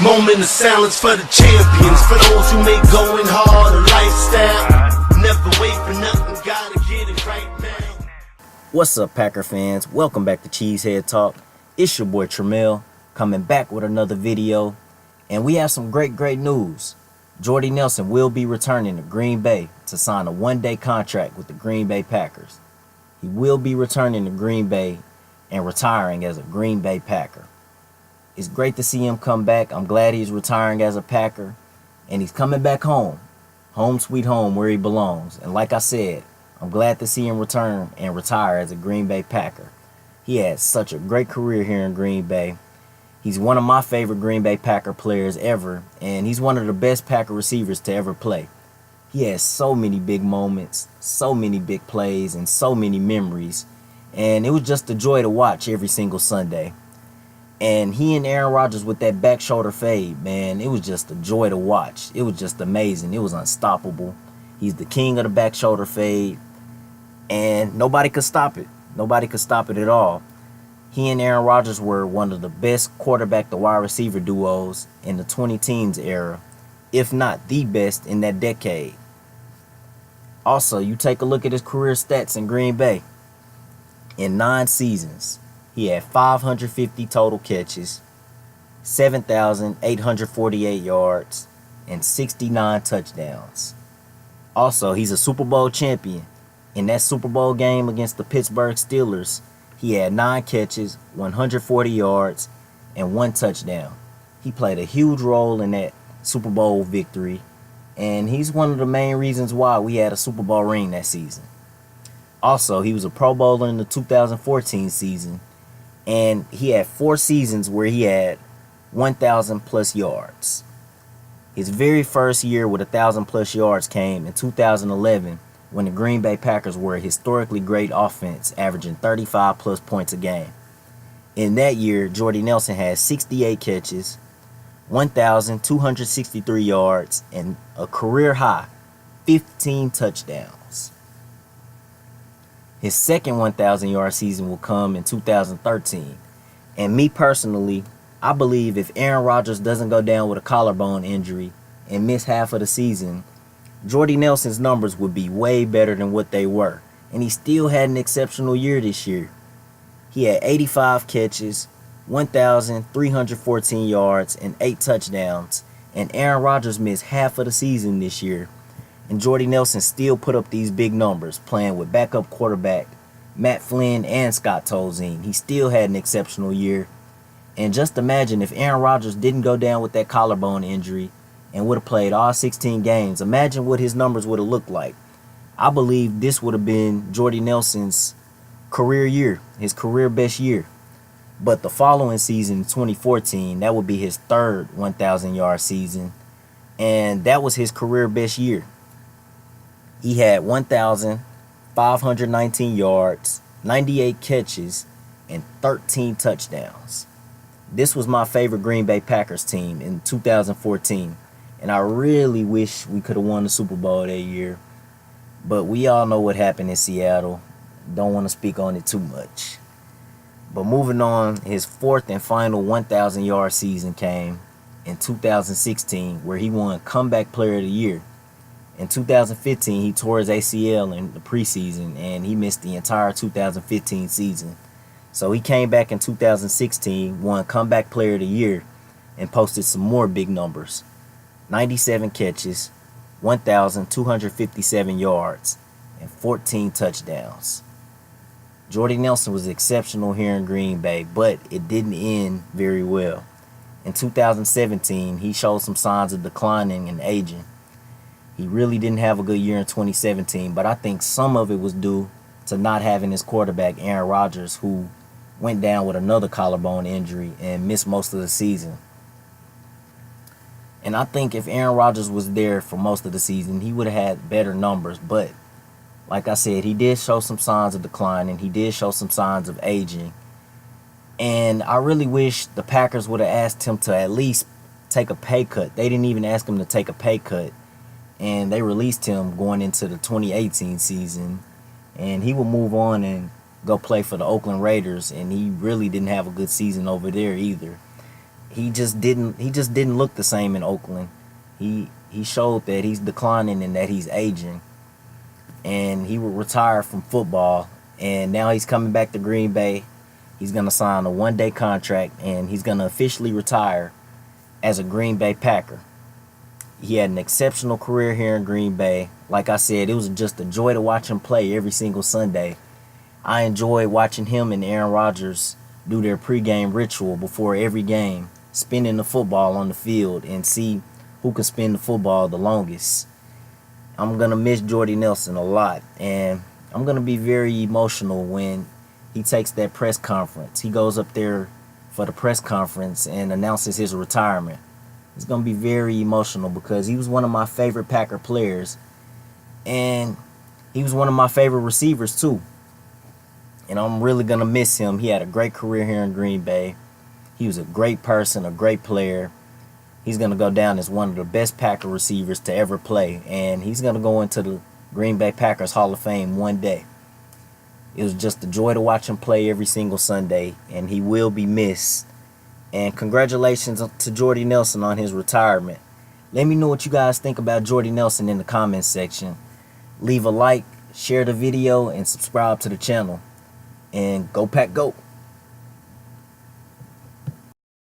Moment of silence for the champions, for those who make going hard a lifestyle. Never wait for nothing, gotta get it right now. What's up, Packer fans? Welcome back to Cheesehead Talk. It's your boy Tramel, coming back with another video. And we have some great news. Jordy Nelson will be returning to Green Bay to sign a one-day contract with the Green Bay Packers. He will be returning to Green Bay and retiring as a Green Bay Packer. It's great to see him come back. I'm glad he's retiring as a Packer, and he's coming back home. Home sweet home, where he belongs. And like I said, I'm glad to see him return and retire as a Green Bay Packer. He had such a great career here in Green Bay. He's one of my favorite Green Bay Packer players ever, and he's one of the best Packer receivers to ever play. He has so many big moments, so many big plays, and so many memories, and it was just a joy to watch every single Sunday. And he and Aaron Rodgers with that back shoulder fade, man, it was just a joy to watch. It was just amazing. It was unstoppable. He's the king of the back shoulder fade, and nobody could stop it. Nobody could stop it at all. He and Aaron Rodgers were one of the best quarterback to wide receiver duos in the 2010s era, if not the best in that decade. Also, you take a look at his career stats in Green Bay. In 9 seasons, he had 550 total catches, 7,848 yards, and 69 touchdowns. Also, he's a Super Bowl champion. In that Super Bowl game against the Pittsburgh Steelers, he had 9 catches, 140 yards, and 1 touchdown. He played a huge role in that Super Bowl victory, and he's one of the main reasons why we had a Super Bowl ring that season. Also, he was a Pro Bowler in the 2014 season, and he had 4 seasons where he had 1,000 plus yards. His very first year with 1,000 plus yards came in 2011 when the Green Bay Packers were a historically great offense, averaging 35 plus points a game. In that year, Jordy Nelson had 68 catches, 1,263 yards, and a career high 15 touchdowns. His second 1,000-yard season will come in 2013. And me personally, I believe if Aaron Rodgers doesn't go down with a collarbone injury and miss half of the season, Jordy Nelson's numbers would be way better than what they were. And he still had an exceptional year this year. He had 85 catches, 1,314 yards, and 8 touchdowns. And Aaron Rodgers missed half of the season this year. And Jordy Nelson still put up these big numbers, playing with backup quarterback Matt Flynn and Scott Tolzien. He still had an exceptional year. And just imagine if Aaron Rodgers didn't go down with that collarbone injury and would have played all 16 games. Imagine what his numbers would have looked like. I believe this would have been Jordy Nelson's career year, his career best year. But the following season, 2014, that would be his third 1,000-yard season. And that was his career best year. He had 1,519 yards, 98 catches, and 13 touchdowns. This was my favorite Green Bay Packers team in 2014. And I really wish we could have won the Super Bowl that year. But we all know what happened in Seattle. Don't want to speak on it too much. But moving on, his fourth and final 1,000-yard season came in 2016, where he won Comeback Player of the Year. In 2015, he tore his ACL in the preseason, and he missed the entire 2015 season. So he came back in 2016, won Comeback Player of the Year, and posted some more big numbers. 97 catches, 1,257 yards, and 14 touchdowns. Jordy Nelson was exceptional here in Green Bay, but it didn't end very well. In 2017, he showed some signs of declining and aging. He really didn't have a good year in 2017, but I think some of it was due to not having his quarterback, Aaron Rodgers, who went down with another collarbone injury and missed most of the season. And I think if Aaron Rodgers was there for most of the season, he would have had better numbers. But like I said, he did show some signs of decline, and he did show some signs of aging. And I really wish the Packers would have asked him to at least take a pay cut. They didn't even ask him to take a pay cut. And they released him going into the 2018 season. And he would move on and go play for the Oakland Raiders. And he really didn't have a good season over there either. he just didn't look the same in Oakland. He showed that he's declining and that he's aging, and he would retire from football, and now he's coming back to Green Bay. He's going to sign a one-day contract, and he's going to officially retire as a Green Bay Packer. He had an exceptional career here in Green Bay. Like I said, it was just a joy to watch him play every single Sunday. I enjoyed watching him and Aaron Rodgers do their pregame ritual before every game, spinning the football on the field and see who can spin the football the longest. I'm going to miss Jordy Nelson a lot, and I'm going to be very emotional when he takes that press conference. He goes up there for the press conference and announces his retirement. It's going to be very emotional because he was one of my favorite Packer players, and he was one of my favorite receivers too. And I'm really going to miss him. He had a great career here in Green Bay. He was a great person, a great player. He's going to go down as one of the best Packer receivers to ever play, and he's going to go into the Green Bay Packers Hall of Fame one day. It was just a joy to watch him play every single Sunday, and he will be missed. And congratulations to Jordy Nelson on his retirement. Let me know what you guys think about Jordy Nelson in the comments section. Leave a like, share the video, and subscribe to the channel. And go Pack Go!